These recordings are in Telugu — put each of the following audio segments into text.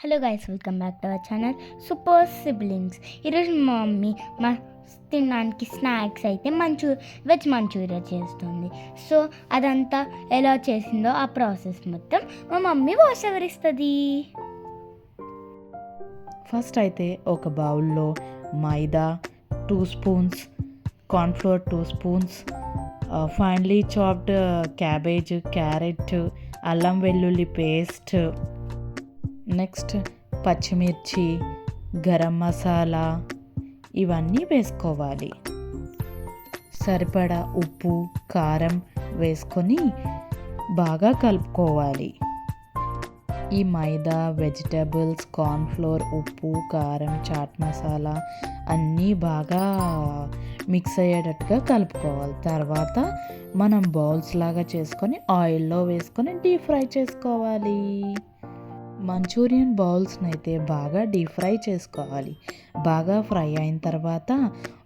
Hello guys, welcome back to our channel super siblings. ఈరోజు మా మమ్మీ మా తినడానికి స్నాక్స్ అయితే వెజ్ మంచూరియా చేస్తుంది. సో అదంతా ఎలా చేసిందో ఆ ప్రాసెస్ మొత్తం మా మమ్మీ వాయిస్ ఓవర్ ఇస్తుంది. ఫస్ట్ అయితే ఒక బౌల్లో మైదా 2 spoons, cornflour 2 spoons, finely chopped cabbage, carrot, అల్లం వెల్లుల్లి పేస్ట్, నెక్స్ట్ పచ్చిమిర్చి, గరం మసాలా ఇవన్నీ వేసుకోవాలి. సరిపడా ఉప్పు, కారం వేసుకొని బాగా కలుపుకోవాలి. ఈ మైదా, వెజిటబుల్స్, కార్న్ఫ్లోర్, ఉప్పు, కారం, చాట్ మసాలా అన్నీ బాగా మిక్స్ అయ్యేటట్టుగా కలుపుకోవాలి. తర్వాత మనం బౌల్స్ లాగా చేసుకొని ఆయిల్లో వేసుకొని డీప్ ఫ్రై చేసుకోవాలి. మంచూరియన్ బౌల్స్ని అయితే బాగా డీప్ ఫ్రై చేసుకోవాలి. బాగా ఫ్రై అయిన తర్వాత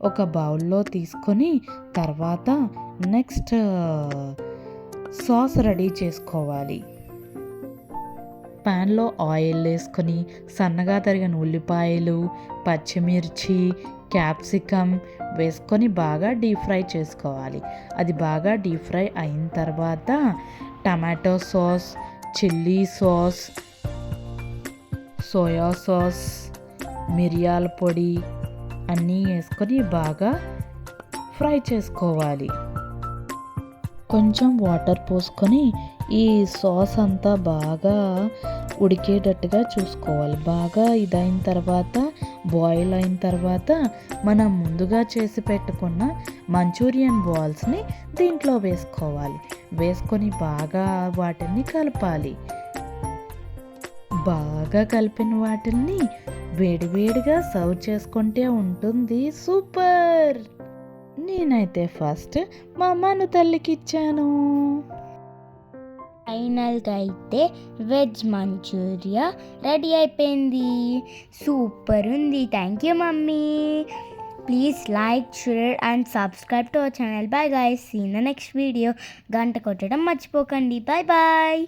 ఒక బౌల్లో తీసుకొని తర్వాత నెక్స్ట్ సాస్ రెడీ చేసుకోవాలి. ప్యాన్లో ఆయిల్ వేసుకొని సన్నగా తరిగిన ఉల్లిపాయలు, పచ్చిమిర్చి, క్యాప్సికమ్ వేసుకొని బాగా డీప్ ఫ్రై చేసుకోవాలి. అది బాగా డీప్ ఫ్రై అయిన తర్వాత tomato sauce, chilli sauce, soya sauce, మిరియాల పొడి అన్నీ వేసుకొని బాగా ఫ్రై చేసుకోవాలి. కొంచెం వాటర్ పోసుకొని ఈ సాస్ అంతా బాగా ఉడికేటట్టుగా చూసుకోవాలి. బాగా ఇదైన తర్వాత బాయిల్ అయిన తర్వాత మనం ముందుగా చేసి పెట్టుకున్న మంచూరియన్ బాల్స్ని దీంట్లో వేసుకోవాలి. వేసుకొని బాగా వాటిని కలపాలి. బాగా కలిపిన వాటిని వేడివేడిగా సర్వ్ చేసుకుంటే ఉంటుంది సూపర్. నేనైతే ఫస్ట్ మా అమ్మను తల్లికి ఇచ్చాను. ఫైనల్గా అయితే వెజ్ మంచూరియా రెడీ అయిపోయింది. సూపర్ ఉంది. Thank you mummy. Please like, share and subscribe to our channel. Bye guys, see in the next video. గంట కొట్టడం మర్చిపోకండి. Bye bye.